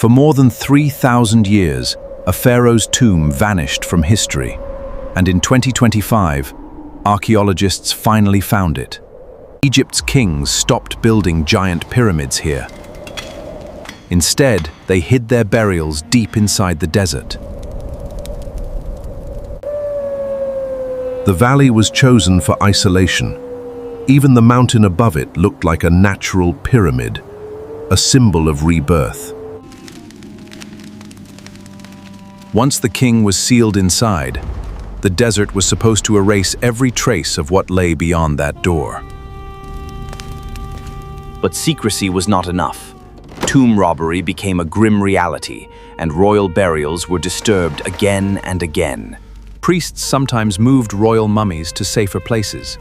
For more than 3,000 years, a pharaoh's tomb vanished from history, and in 2025, archaeologists finally found it. Egypt's kings stopped building giant pyramids here. Instead, they hid their burials deep inside the desert. The valley was chosen for isolation. Even the mountain above it looked like a natural pyramid, a symbol of rebirth. Once the king was sealed inside, the desert was supposed to erase every trace of what lay beyond that door. But secrecy was not enough. Tomb robbery became a grim reality, and royal burials were disturbed again and again. Priests sometimes moved royal mummies to safer places,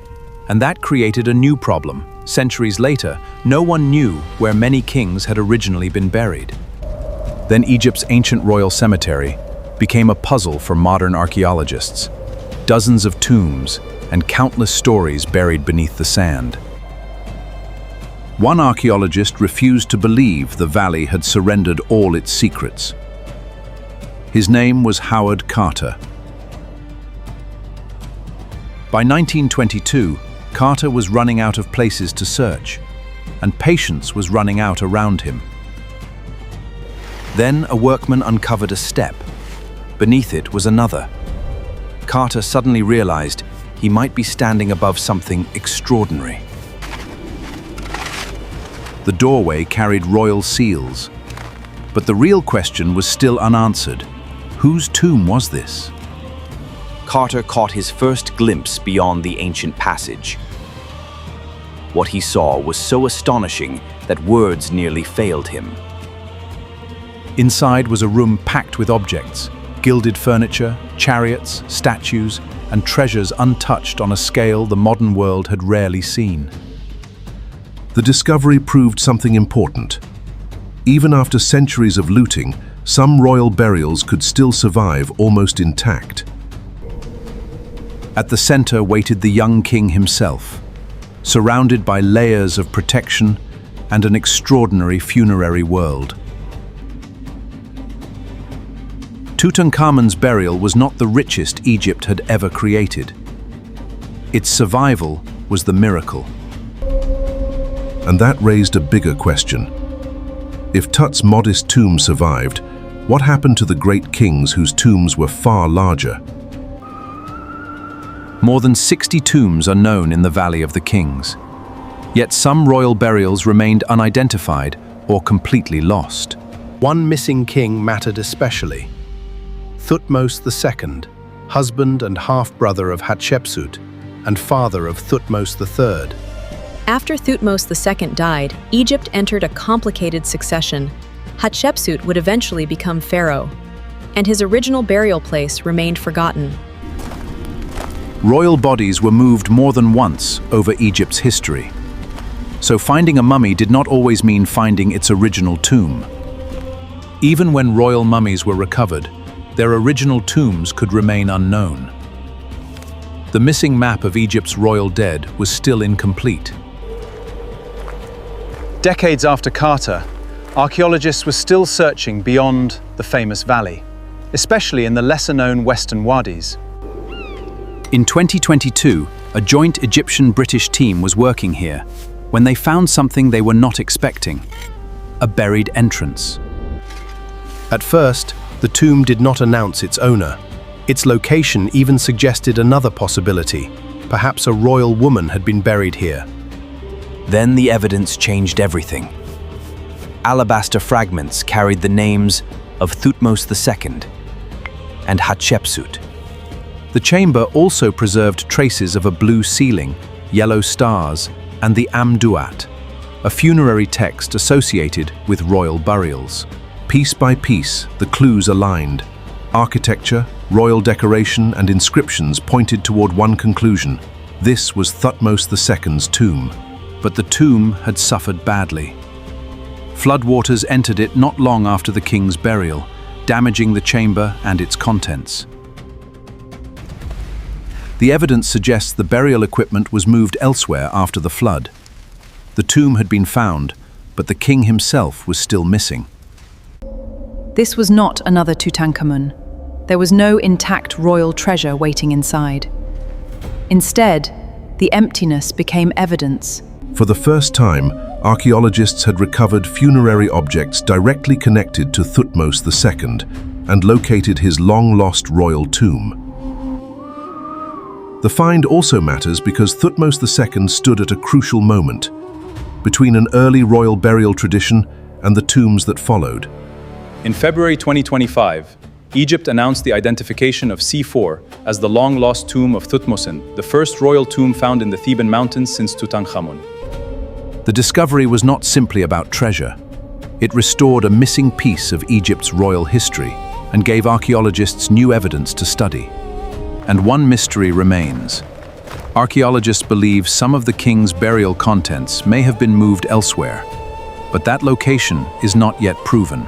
and that created a new problem. Centuries later, no one knew where many kings had originally been buried. Then Egypt's ancient royal cemetery became a puzzle for modern archaeologists. Dozens of tombs and countless stories buried beneath the sand. One archaeologist refused to believe the valley had surrendered all its secrets. His name was Howard Carter. By 1922, Carter was running out of places to search, and patience was running out around him. Then a workman uncovered a step. Beneath it was another. Carter suddenly realized he might be standing above something extraordinary. The doorway carried royal seals, but the real question was still unanswered. Whose tomb was this? Carter caught his first glimpse beyond the ancient passage. What he saw was so astonishing that words nearly failed him. Inside was a room packed with objects, gilded furniture, chariots, statues, and treasures untouched on a scale the modern world had rarely seen. The discovery proved something important. Even after centuries of looting, some royal burials could still survive almost intact. At the center waited the young king himself, surrounded by layers of protection and an extraordinary funerary world. Tutankhamun's burial was not the richest Egypt had ever created. Its survival was the miracle. And that raised a bigger question. If Tut's modest tomb survived, what happened to the great kings whose tombs were far larger? More than 60 tombs are known in the Valley of the Kings. Yet some royal burials remained unidentified or completely lost. One missing king mattered especially. Thutmose II, husband and half-brother of Hatshepsut, and father of Thutmose III. After Thutmose II died, Egypt entered a complicated succession. Hatshepsut would eventually become pharaoh, and his original burial place remained forgotten. Royal bodies were moved more than once over Egypt's history. So finding a mummy did not always mean finding its original tomb. Even when royal mummies were recovered, their original tombs could remain unknown. The missing map of Egypt's royal dead was still incomplete. Decades after Carter, archaeologists were still searching beyond the famous valley, especially in the lesser-known Western Wadis. In 2022, a joint Egyptian-British team was working here when they found something they were not expecting: a buried entrance. At first, the tomb did not announce its owner. Its location even suggested another possibility. Perhaps a royal woman had been buried here. Then the evidence changed everything. Alabaster fragments carried the names of Thutmose II and Hatshepsut. The chamber also preserved traces of a blue ceiling, yellow stars, and the Amduat, a funerary text associated with royal burials. Piece by piece, the clues aligned. Architecture, royal decoration, and inscriptions pointed toward one conclusion. This was Thutmose II's tomb. But the tomb had suffered badly. Floodwaters entered it not long after the king's burial, damaging the chamber and its contents. The evidence suggests the burial equipment was moved elsewhere after the flood. The tomb had been found, but the king himself was still missing. This was not another Tutankhamun. There was no intact royal treasure waiting inside. Instead, the emptiness became evidence. For the first time, archaeologists had recovered funerary objects directly connected to Thutmose II and located his long-lost royal tomb. The find also matters because Thutmose II stood at a crucial moment between an early royal burial tradition and the tombs that followed. In February 2025, Egypt announced the identification of C4 as the long-lost tomb of Thutmose, the first royal tomb found in the Theban mountains since Tutankhamun. The discovery was not simply about treasure. It restored a missing piece of Egypt's royal history and gave archaeologists new evidence to study. And one mystery remains. Archaeologists believe some of the king's burial contents may have been moved elsewhere, but that location is not yet proven.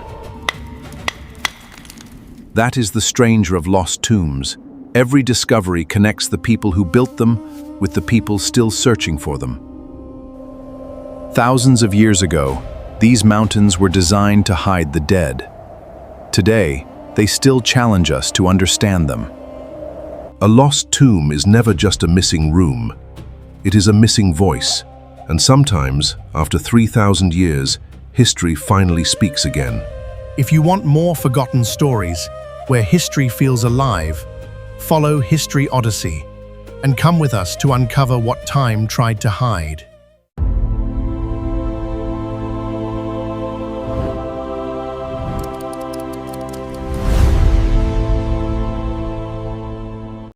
That is the stranger of lost tombs. Every discovery connects the people who built them with the people still searching for them. Thousands of years ago, these mountains were designed to hide the dead. Today, they still challenge us to understand them. A lost tomb is never just a missing room. It is a missing voice, and sometimes, after 3,000 years, history finally speaks again. If you want more forgotten stories, where history feels alive, follow History Odyssey and come with us to uncover what time tried to hide.